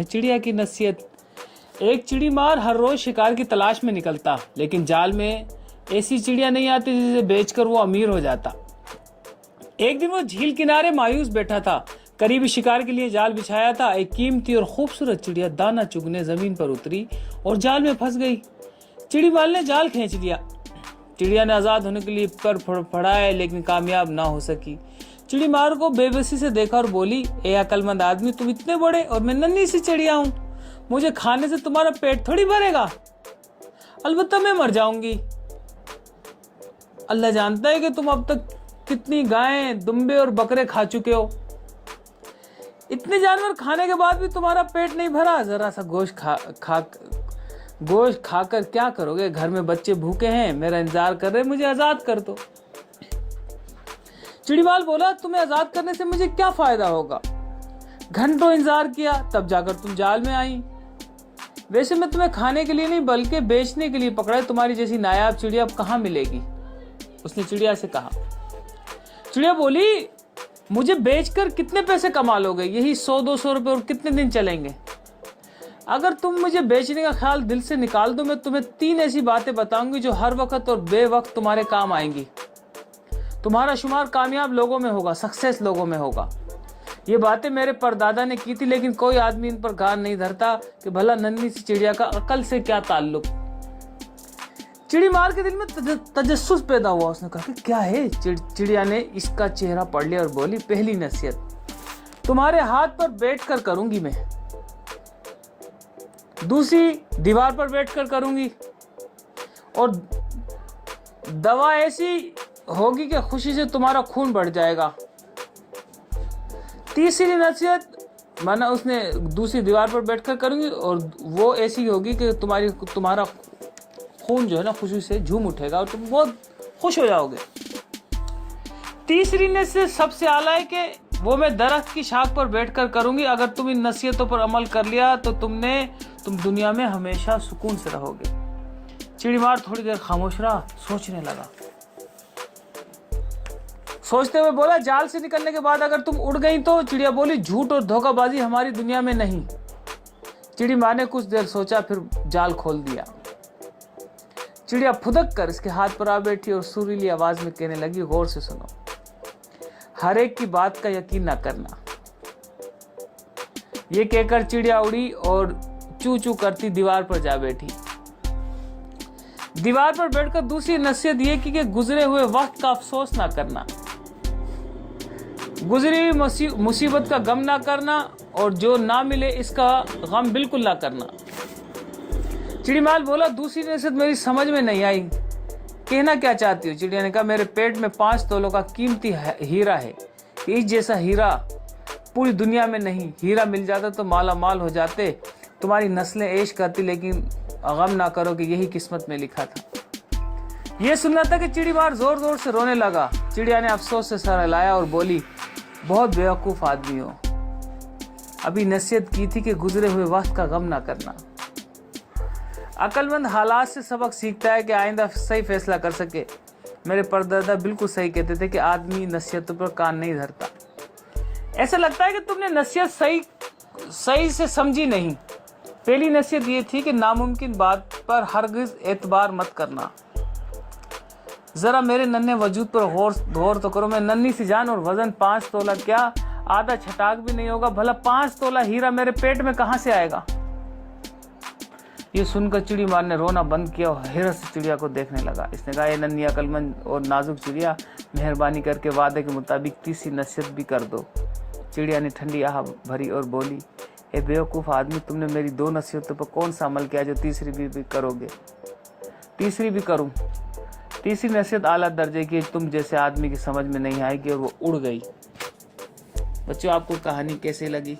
है चिड़िया की नसीहत। एक चिड़ीमार हर रोज शिकार की तलाश में निकलता, लेकिन जाल में ऐसी चिड़िया नहीं आती जिसे बेचकर वो अमीर हो जाता। एक दिन वो झील किनारे मायूस बैठा था, करीबी शिकार के लिए जाल बिछाया था। एक कीमती और खूबसूरत चिड़िया दाना चुगने जमीन पर उतरी और जाल में फंस गई। चिड़ीमार ने जाल खींच लिया। चिड़िया ने आजाद होने के लिए पर फड़फड़ाए, लेकिन कामयाब ना हो सकी। चिड़ीमार को बेबसी से देखा और बोली, ए अकलमंद आदमी, तुम इतने बड़े और मैं नन्ही सी चिड़िया हूं। मुझे खाने से तुम्हारा पेट थोड़ी भरेगा, अलबत्ता मैं मर जाऊंगी। अल्लाह जानता है कि तुम अब तक कितनी गायें, दुम्बे और बकरे खा चुके हो। इतने जानवर खाने के बाद भी तुम्हारा पेट नहीं भरा। जरा सा गोश्त खाकर क्या करोगे? घर में बच्चे भूखे हैं, मेरा इंतजार कर रहे, मुझे आजाद कर दो। चिड़ीमार बोला, तुम्हें आजाद करने से मुझे क्या फायदा होगा? घंटों इंतजार किया, तब जाकर तुम जाल में आई। वैसे मैं तुम्हें खाने के लिए नहीं बल्कि बेचने के लिए पकड़ा है। तुम्हारी जैसी नायाब चिड़िया अब कहाँ मिलेगी? उसने चिड़िया से कहा। चिड़िया बोली, मुझे बेचकर कितने पैसे कमा लोगे? यही 100-200 रुपए और कितने दिन चलेंगे? अगर तुम मुझे बेचने का ख्याल दिल से निकाल दो, मैं तुम्हें 3 ऐसी बातें बताऊंगी जो हर वक्त और बेवक्त तुम्हारे काम आएंगी। तुम्हारा शुमार कामयाब लोगों में होगा, सक्सेस लोगों में होगा। ये बातें मेरे परदादा ने की थी, लेकिन कोई आदमी इन पर गान नहीं धरता कि भला नन्ही सी चिड़िया का अकल से क्या ताल्लुक। चिड़ीमार के दिल में तजस्सुस पैदा हुआ। उसने कहा कि क्या है? चिड़िया ने इसका चेहरा पढ़ लिया और बोली, पहली नसीहत तुम्हारे हाथ पर बैठकर करूंगी मैं। दूसरी, दीवार पर बैठकर करूंगी। और दवा ऐसी होगी कि खुशी से तुम्हारा खून बढ़ जाएगा। तीसरी नसीहत, माना उसने दूसरी दीवार पर बैठकर करूंगी और वो ऐसी होगी कि तुम्हारा खून जो है ना खुशी से झूम उठेगा और तुम बहुत खुश हो जाओगे। तीसरी नसीहत सबसे आला है कि वो मैं दरख्त की शाख पर बैठकर करूंगी। अगर तुम इन नसीहतों पर अमल कर लिया तो तुम दुनिया में हमेशा सुकून से रहोगे। चिड़ीमार थोड़ी देर खामोश रहा, सोचने लगा। सोचते हुए बोला, जाल से निकलने के बाद अगर तुम उड़ गई तो? चिड़िया बोली, झूठ और धोखाबाजी हमारी दुनिया में नहीं। चिड़ीमार ने कुछ देर सोचा, फिर जाल खोल दिया। चिड़िया फुदक कर इसके हाथ पर आ बैठी और सुरीली आवाज में कहने लगी, गौर से सुनो, हर एक की बात का यकीन ना करना। ये कहकर चिड़िया उड़ी और चू चू करती दीवार पर जा बैठी। दीवार पर बैठकर दूसरी नसीहत ये कि गुजरे हुए वक्त का अफसोस ना करना, गुजरी हुई मुसीबत का गम ना करना और जो ना मिले इसका गम बिल्कुल ना करना। चिड़ीमार बोला, दूसरी नसीहत मेरी समझ में नहीं आई, कहना क्या चाहती हो? चिड़िया ने कहा, मेरे पेट में 5 तोलों का कीमती हीरा है। इस जैसा हीरा पूरी दुनिया में नहीं। हीरा मिल जाता तो माला माल हो जाते, तुम्हारी नस्लें ऐश करती, लेकिन गम ना करो कि यही किस्मत में लिखा था। यह सुनना था कि चिड़ीमार जोर जोर से रोने लगा। चिड़िया ने अफसोस से सर हिलाया और बोली, बहुत बेवकूफ आदमी हो। अभी नसीहत की थी कि गुजरे हुए वक्त का गम ना करना। अक्लमंद हालात से सबक सीखता है कि आइंदा सही फैसला कर सके। मेरे परदादा बिल्कुल सही कहते थे कि आदमी नसीहतों पर कान नहीं धरता। ऐसा लगता है कि तुमने नसीहत सही से समझी नहीं। पहली नसीहत ये थी कि नामुमकिन बात पर हरगिज एतबार मत करना। जरा मेरे नन्हे वजूद पर गौर तो करो। मैं नन्ही सी जान और वजन 5 तोला क्या, आधा छटाक भी नहीं होगा। भला 5 तोला हीरा मेरे पेट में कहां से आएगा? ये सुनकर चिड़ीमार ने रोना बंद किया और हैरत से चिड़िया को देखने लगा। इसने कहा, ये नन्ही अकलमंद और नाजुक चिड़िया, मेहरबानी करके वादे के मुताबिक तीसरी नसीहत भी कर दो। चिड़िया ने ठंडी आह भरी और बोली, ए बेवकूफ़ आदमी, तुमने मेरी 2 नसीहतों पर कौन सा अमल किया जो तीसरी भी करोगे? तीसरी भी करूं? तीसरी नसीहत आला दर्जे की, तुम जैसे आदमी की समझ में नहीं आएगी। और वो उड़ गई। बच्चों, आपको कहानी कैसे लगी?